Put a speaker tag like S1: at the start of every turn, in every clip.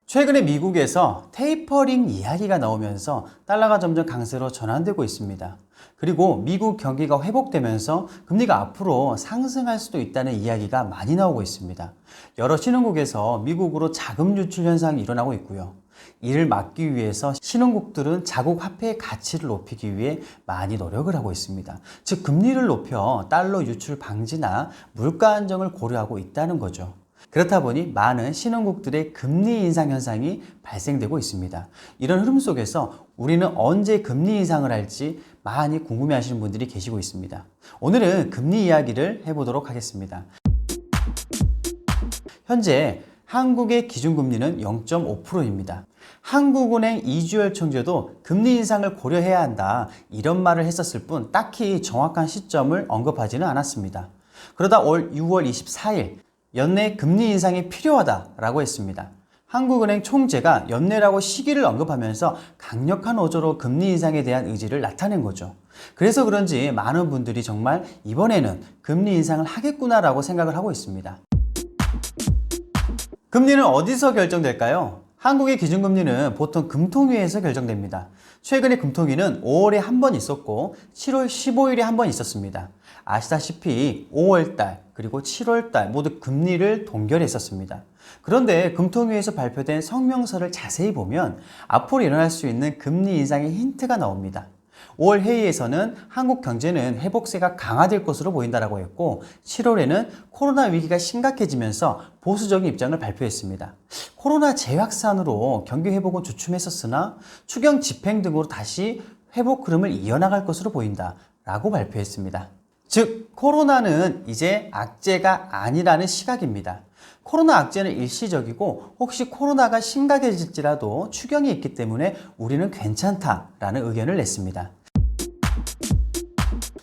S1: 최근에 미국에서 테이퍼링 이야기가 나오면서 달러가 점점 강세로 전환되고 있습니다. 그리고 미국 경기가 회복되면서 금리가 앞으로 상승할 수도 있다는 이야기가 많이 나오고 있습니다. 여러 신흥국에서 미국으로 자금 유출 현상이 일어나고 있고요. 이를 막기 위해서 신흥국들은 자국 화폐의 가치를 높이기 위해 많이 노력을 하고 있습니다. 즉 금리를 높여 달러 유출 방지나 물가 안정을 고려하고 있다는 거죠. 그렇다 보니 많은 신흥국들의 금리 인상 현상이 발생되고 있습니다. 이런 흐름 속에서 우리는 언제 금리 인상을 할지 많이 궁금해하시는 분들이 계시고 있습니다. 오늘은 금리 이야기를 해보도록 하겠습니다. 현재 한국의 기준금리는 0.5%입니다. 한국은행 이주열 총재도 금리 인상을 고려해야 한다 이런 말을 했었을 뿐 딱히 정확한 시점을 언급하지는 않았습니다. 그러다 올 6월 24일 연내 금리 인상이 필요하다라고 했습니다. 한국은행 총재가 연내라고 시기를 언급하면서 강력한 어조로 금리 인상에 대한 의지를 나타낸 거죠. 그래서 그런지 많은 분들이 정말 이번에는 금리 인상을 하겠구나라고 생각을 하고 있습니다. 금리는 어디서 결정될까요? 한국의 기준금리는 보통 금통위에서 결정됩니다. 최근에 금통위는 5월에 한 번 있었고 7월 15일에 한 번 있었습니다. 아시다시피 5월달 그리고 7월달 모두 금리를 동결했었습니다. 그런데 금통위에서 발표된 성명서를 자세히 보면 앞으로 일어날 수 있는 금리 인상의 힌트가 나옵니다. 5월 회의에서는 한국 경제는 회복세가 강화될 것으로 보인다라고 했고 7월에는 코로나 위기가 심각해지면서 보수적인 입장을 발표했습니다. 코로나 재확산으로 경기 회복은 주춤했었으나 추경 집행 등으로 다시 회복 흐름을 이어나갈 것으로 보인다라고 발표했습니다. 즉 코로나는 이제 악재가 아니라는 시각입니다. 코로나 악재는 일시적이고 혹시 코로나가 심각해질지라도 추경이 있기 때문에 우리는 괜찮다라는 의견을 냈습니다.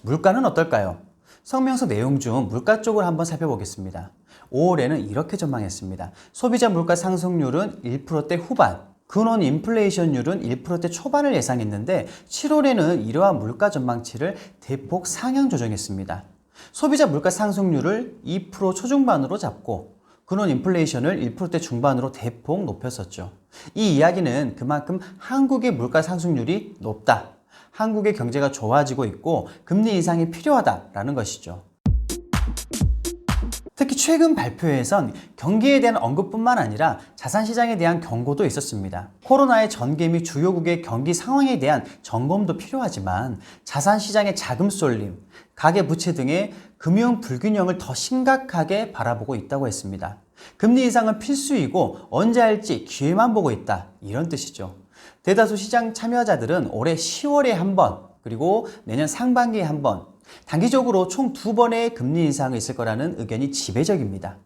S1: 물가는 어떨까요? 성명서 내용 중 물가 쪽을 한번 살펴보겠습니다. 5월에는 이렇게 전망했습니다. 소비자 물가 상승률은 1%대 후반, 근원 인플레이션율은 1%대 초반을 예상했는데 7월에는 이러한 물가 전망치를 대폭 상향 조정했습니다. 소비자 물가 상승률을 2% 초중반으로 잡고 근원 인플레이션을 1%대 중반으로 대폭 높였었죠. 이 이야기는 그만큼 한국의 물가 상승률이 높다. 한국의 경제가 좋아지고 있고 금리 인상이 필요하다라는 것이죠. 특히 최근 발표에선 경기에 대한 언급뿐만 아니라 자산시장에 대한 경고도 있었습니다. 코로나의 전개 및 주요국의 경기 상황에 대한 점검도 필요하지만 자산시장의 자금 쏠림, 가계부채 등의 금융 불균형을 더 심각하게 바라보고 있다고 했습니다. 금리 인상은 필수이고 언제 할지 기회만 보고 있다 이런 뜻이죠. 대다수 시장 참여자들은 올해 10월에 한 번 그리고 내년 상반기에 한 번 단기적으로 총 2번의 금리 인상이 있을 거라는 의견이 지배적입니다.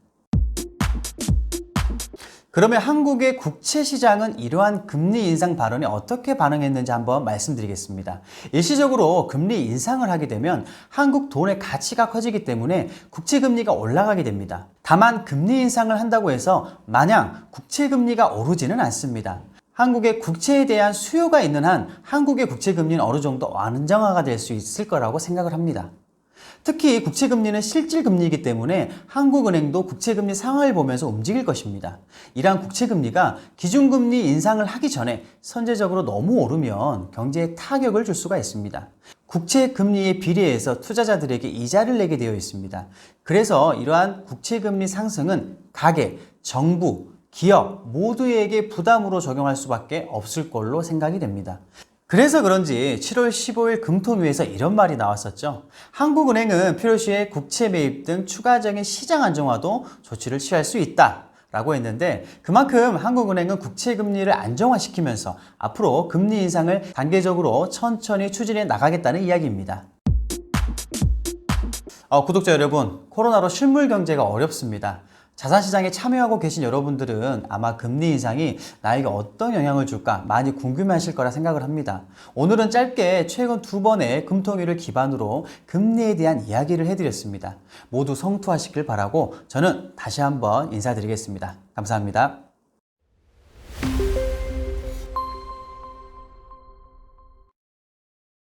S1: 그러면 한국의 국채 시장은 이러한 금리 인상 발언에 어떻게 반응했는지 한번 말씀드리겠습니다. 일시적으로 금리 인상을 하게 되면 한국 돈의 가치가 커지기 때문에 국채 금리가 올라가게 됩니다. 다만 금리 인상을 한다고 해서 마냥 국채 금리가 오르지는 않습니다. 한국의 국채에 대한 수요가 있는 한 한국의 국채 금리는 어느 정도 안정화가 될 수 있을 거라고 생각을 합니다. 특히 국채 금리는 실질 금리이기 때문에 한국은행도 국채 금리 상황을 보면서 움직일 것입니다. 이러한 국채 금리가 기준금리 인상을 하기 전에 선제적으로 너무 오르면 경제에 타격을 줄 수가 있습니다. 국채 금리에 비례해서 투자자들에게 이자를 내게 되어 있습니다. 그래서 이러한 국채 금리 상승은 가계, 정부, 기업 모두에게 부담으로 적용할 수밖에 없을 걸로 생각이 됩니다. 그래서 그런지 7월 15일 금통위에서 이런 말이 나왔었죠. 한국은행은 필요시에 국채 매입 등 추가적인 시장 안정화도 조치를 취할 수 있다 라고 했는데 그만큼 한국은행은 국채 금리를 안정화시키면서 앞으로 금리 인상을 단계적으로 천천히 추진해 나가겠다는 이야기입니다. 구독자 여러분, 코로나로 실물 경제가 어렵습니다. 자산시장에 참여하고 계신 여러분들은 아마 금리 인상이 나에게 어떤 영향을 줄까 많이 궁금해하실 거라 생각을 합니다. 오늘은 짧게 최근 2번의 금통위를 기반으로 금리에 대한 이야기를 해드렸습니다. 모두 성투하시길 바라고 저는 다시 한번 인사드리겠습니다. 감사합니다.